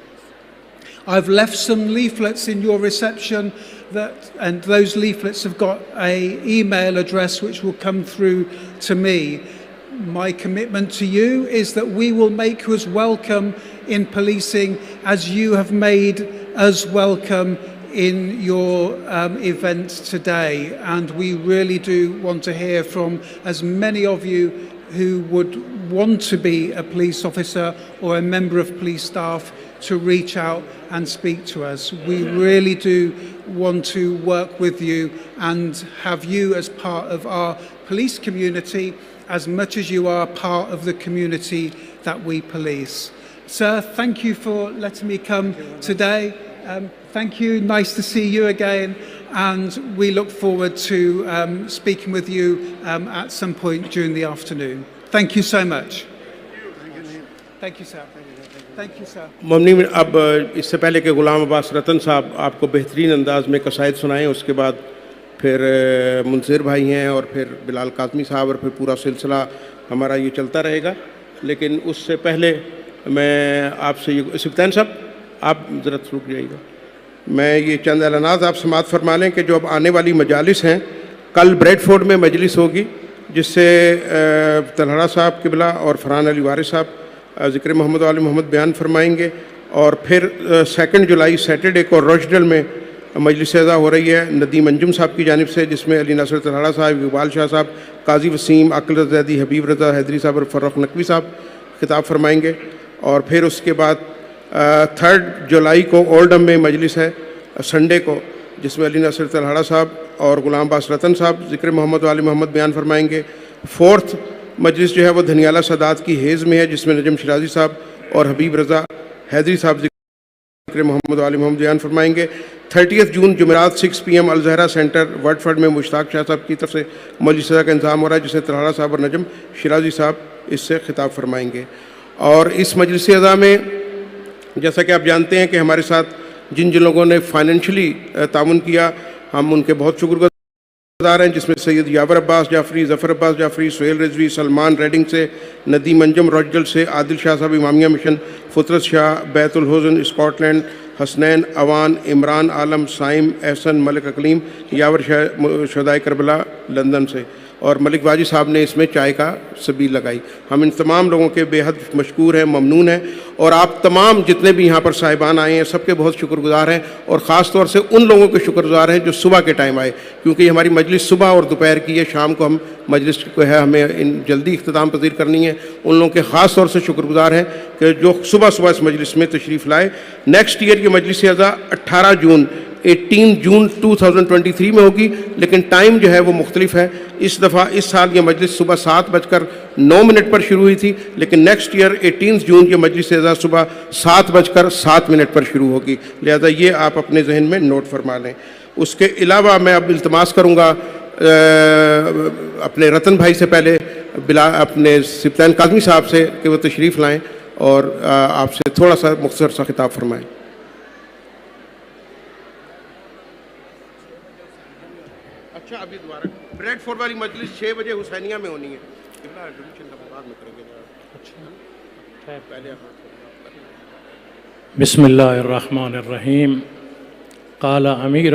I've left some leaflets in your reception and those leaflets have got an email address which will come through to me. My commitment to you is that we will make you as welcome in policing as you have made us welcome in your event today. And we really do want to hear from as many of you who would want to be a police officer or a member of police staff to reach out and speak to us. We really do want to work with you and have you as part of our police community as much as you are part of the community that we police. Sir, thank you for letting me come today. Thank you, nice to see you again, and we look forward to speaking with you at some point during the afternoon. Thank you so much. Thank you, sir. Thank you, sir. ममनी, अब इससे पहले कि गुलाम अब्बास रतन साहब आपको बेहतरीन अंदाज में कसायद सुनाएं, उसके बाद फिर मुंसिर भाई हैं और फिर बिलाल काज़मी साहब और फिर पूरा सिलसिला हमारा ये चलता रहेगा। लेकिन उससे पहले मैं आपसे ये सिफ्तान साहब आप ज़रा रुक जाइएगा, मैं ये चंद ऐलानात आप समात फरमा लें कि जो अब आने वाली मजालिस हैं, कल ब्रेडफोर्ड में मजलिस होगी जिससे तलहरा साहब किबला और फरहान अली वारिस साहब ज़िक्र मोहम्मद वाले मोहम्मद बयान फरमाएंगे। और फिर 2 जुलाई सैटरडे को रोचडल में मजलिस अज़ा हो रही है नदीम अंजुम साहब की जानिब से, जिसमें अली नासिर तलहरा साहब, इकबाल शाह साहब, काजी वसीम, अक़ल ज़ैदी, हबीब रज़ा हैदरी साहब और फ़र्रुख नकवी साहब खिताब फरमाएंगे। और फिर उसके बाद 3 जुलाई को ओल्डम में मजलिस है संडे को, जिसमें अली नासिर तलहरा साहब और गुलाम अब्बास रतन साहब ज़िक्र मोहम्मद वाले मोहम्मद बयान फरमाएंगे। 4th मजलिस जो है वो धनियाला सदात की हेज़ में है, जिसमें नजम शिराजी साहब और हबीब रज़ा हैदरी साहब ज़िक्र मोहम्मद वाले मोहम्मद बयान फरमाएंगे। 30 जून जुमेरात 6 PM अलज़हरा सेंटर वर्डफर्ड में मुश्ताक शाह साहब की तरफ से मजलिस का इंतज़ाम हो रहा है, जिसमें तलहरा साहब और नजम शिराजी साहब इससे खिताब फरमाएंगे। और इस मजलिस अज़ा में जैसा कि आप जानते हैं कि हमारे साथ जिन जिन लोगों ने फाइनेंशली ताउन किया, हम उनके बहुत शुक्रगुज़ार हैं, जिसमें सैयद यावर अब्बास जाफरी, ज़फ़र अब्बास जाफरी, सुहेल रिजवी, सलमान रेडिंग से, नदीम अंजम रोजल से, आदिल शाह साहब इमामिया मिशन, फुतरत शाह बैतुल हुज़न स्कॉटलैंड, हसनैन अवान, इमरान आलम, साइम एहसन, मलिक अकलीम, यावर शहदाए करबला लंदन से, और मलिक वाजी साहब ने इसमें चाय का सबील लगाई। हम इन तमाम लोगों के बेहद मशकूर हैं, ममनून हैं, और आप तमाम जितने भी यहाँ पर साहिबान आए हैं सबके बहुत शुक्रगुजार हैं, और ख़ास तौर से उन लोगों के शुक्रगुजार हैं जो सुबह के टाइम आए, क्योंकि हमारी मजलिस सुबह और दोपहर की है, शाम को हम मजलिस को है हमें जल्दी इख्तिताम पजीर करनी है। उन लोगों के ख़ास तौर से शुक्रगुजार हैं कि जो सुबह सुबह इस मजलिस में तशरीफ़ लाए। नेक्स्ट ईयर की मजलिस अज़ा 18 जून 2023 में होगी, लेकिन टाइम जो है वो मुख्तलिफ है। इस दफ़ा इस साल ये मजलिस सुबह 7:09 पर शुरू हुई थी, लेकिन नेक्स्ट ईयर 18 जून की मजलिस अज़ा सुबह 7:07 पर शुरू होगी। लिहाजा ये आप अपने जहन में नोट फरमा लें। उसके अलावा मैं अब इल्तमास करूँगा अपने रतन भाई से पहले अपने सिफ्तान काज़मी साहब से कि वो तशरीफ़ लाएँ और आपसे थोड़ा सा मुख्तसर सा खिताब फरमाएँ। अच्छा, अभी दोबारा ब्रेडफोर्ड वाली मजलिस 6 बजे हुसैनिया में होनी है, बाद में करेंगे। अच्छा। बिस्मिल्लाहिर्रहमानिर्रहीम। क़ाला अमीरुल